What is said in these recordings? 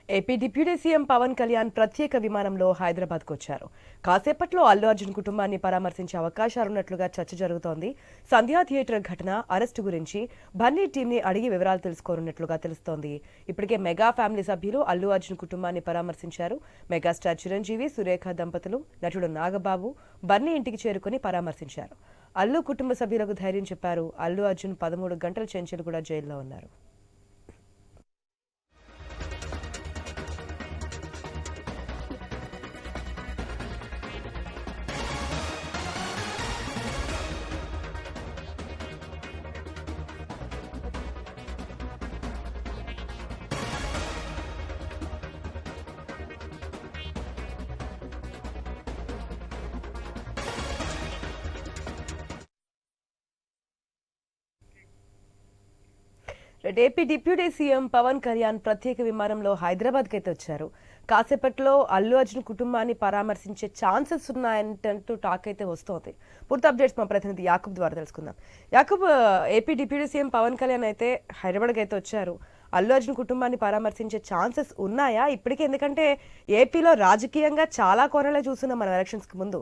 AP deputy CM Pawan Kalyan ప్రత్యేక విమానంలో హైదరాబాద్కు వచ్చారు. కాసేపట్లో అల్లు అర్జున్ కుటుంబాన్ని పరామర్శించే అవకాశాలున్నట్లుగా చర్చ జరుగుతోంది. సంధ్యా థియేటర్ ఘటన, అరెస్టు గురించి బన్నీ టీంని అడిగి వివరాలు తెలుసుకోనున్నట్లుగా తెలుస్తోంది. ఇప్పటికే మెగా ఫ్యామిలీ సభ్యులు అల్లు అర్జున్ కుటుంబాన్ని పరామర్శించారు. మెగాస్టార్ చిరంజీవి, సురేఖ దంపతులు, నటుడు నాగబాబు బన్నీ ఇంటికి చేరుకుని పరామర్శించారు. అల్లు కుటుంబ సభ్యులకు ధైర్యం చెప్పారు. అల్లు అర్జున్ 13 గంటల చెంచులు కూడా జైల్లో ఉన్నారు. AP deputy CM Pawan Kalyan ప్రత్యేక విమానంలో హైదరాబాద్కి అయితే వచ్చారు. కాసేపట్లో అల్లు అర్జున్ కుటుంబాన్ని పరామర్శించే ఛాన్సెస్ ఉన్నాయంటూ టాక్ అయితే వస్తోంది. పూర్తి అప్డేట్స్ మా ప్రతినిధి యాకూబ్ ద్వారా తెలుసుకుందాం. Yakub, AP deputy CM Pawan Kalyan అయితే హైదరాబాద్కి అయితే వచ్చారు. అల్లు అర్జున్ కుటుంబాన్ని పరామర్శించే ఛాన్సెస్ ఉన్నాయా ఇప్పటికే? ఎందుకంటే ఏపీలో రాజకీయంగా చాలా కోణాలే చూస్తున్నాం మనం ఎలక్షన్స్కి ముందు.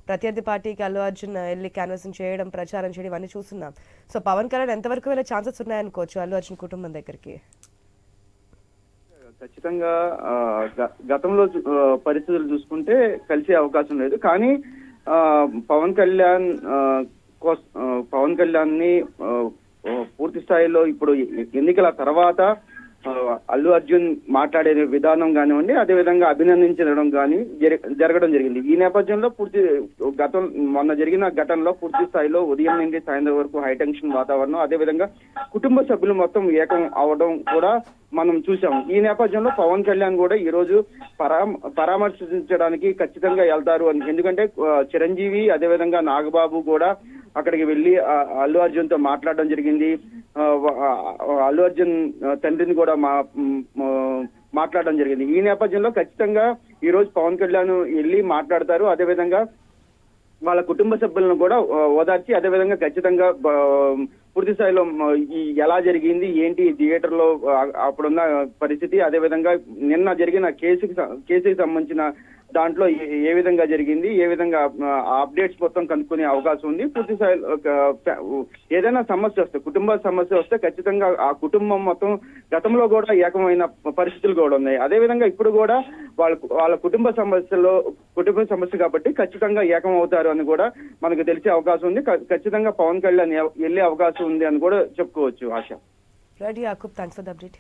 ప్రత్యర్థి పార్టీకి అల్లు అర్జున్ వెళ్ళి క్యాన్వాసింగ్ చేయడం, ప్రచారం చేయడం ఇవన్నీ చూస్తున్నాం. సో పవన్ కళ్యాణ్ ఎంతవరకు వెళ్ళే ఛాన్సెస్ ఉన్నాయనుకోవచ్చు అల్లు అర్జున్ కుటుంబం దగ్గరికి? ఖచ్చితంగా గతంలో పరిస్థితులు చూసుకుంటే కలిసే అవకాశం లేదు. కానీ పవన్ కళ్యాణ్ ని పూర్తి స్థాయిలో ఇప్పుడు ఎన్నికల తర్వాత అల్లు అర్జున్ మాట్లాడే విధానం కానివ్వండి, అదేవిధంగా అభినందించడం కానీ జరగడం జరిగింది. ఈ నేపథ్యంలో మొన్న జరిగిన ఘటనలో పూర్తి స్థాయిలో ఉదయం నుండి సాయంత్రం వరకు హైటెన్షన్ వాతావరణం, అదేవిధంగా కుటుంబ సభ్యులు మొత్తం ఏకం అవడం కూడా మనం చూసాం. ఈ నేపథ్యంలో పవన్ కళ్యాణ్ కూడా ఈ రోజు పరామర్శించడానికి ఖచ్చితంగా వెళ్తారు అని, ఎందుకంటే చిరంజీవి అదేవిధంగా నాగబాబు కూడా అక్కడికి వెళ్లి అల్లు అర్జున్ తో మాట్లాడడం జరిగింది. అల్లు అర్జున్ తండ్రిని కూడా మాట్లాడడం జరిగింది. ఈ నేపథ్యంలో ఖచ్చితంగా ఈ రోజు పవన్ కళ్యాణ్ వెళ్ళి మాట్లాడతారు. అదేవిధంగా వాళ్ళ కుటుంబ సభ్యులను కూడా ఓదార్చి, అదేవిధంగా ఖచ్చితంగా పూర్తి స్థాయిలో ఎలా జరిగింది ఏంటి థియేటర్ లో అప్పుడున్న పరిస్థితి, అదేవిధంగా నిన్న జరిగిన కేసుకి సంబంధించిన దాంట్లో ఏ విధంగా జరిగింది, ఏ విధంగా అప్డేట్స్ మొత్తం కనుక్కునే అవకాశం ఉంది. పూర్తి స్థాయిలో ఏదైనా సమస్య వస్తే, కుటుంబ సమస్య వస్తే ఖచ్చితంగా ఆ కుటుంబం మొత్తం గతంలో కూడా ఏకమైన పరిస్థితులు కూడా ఉన్నాయి. అదేవిధంగా ఇప్పుడు కూడా వాళ్ళ కుటుంబ సమస్య కాబట్టి ఖచ్చితంగా ఏకం అవుతారు అని కూడా మనకు తెలిసే అవకాశం ఉంది. ఖచ్చితంగా పవన్ కళ్యాణ్ వెళ్ళే అవకాశం ఉంది అని కూడా చెప్పుకోవచ్చు. ఆశ. Right Yakub, thanks for the update.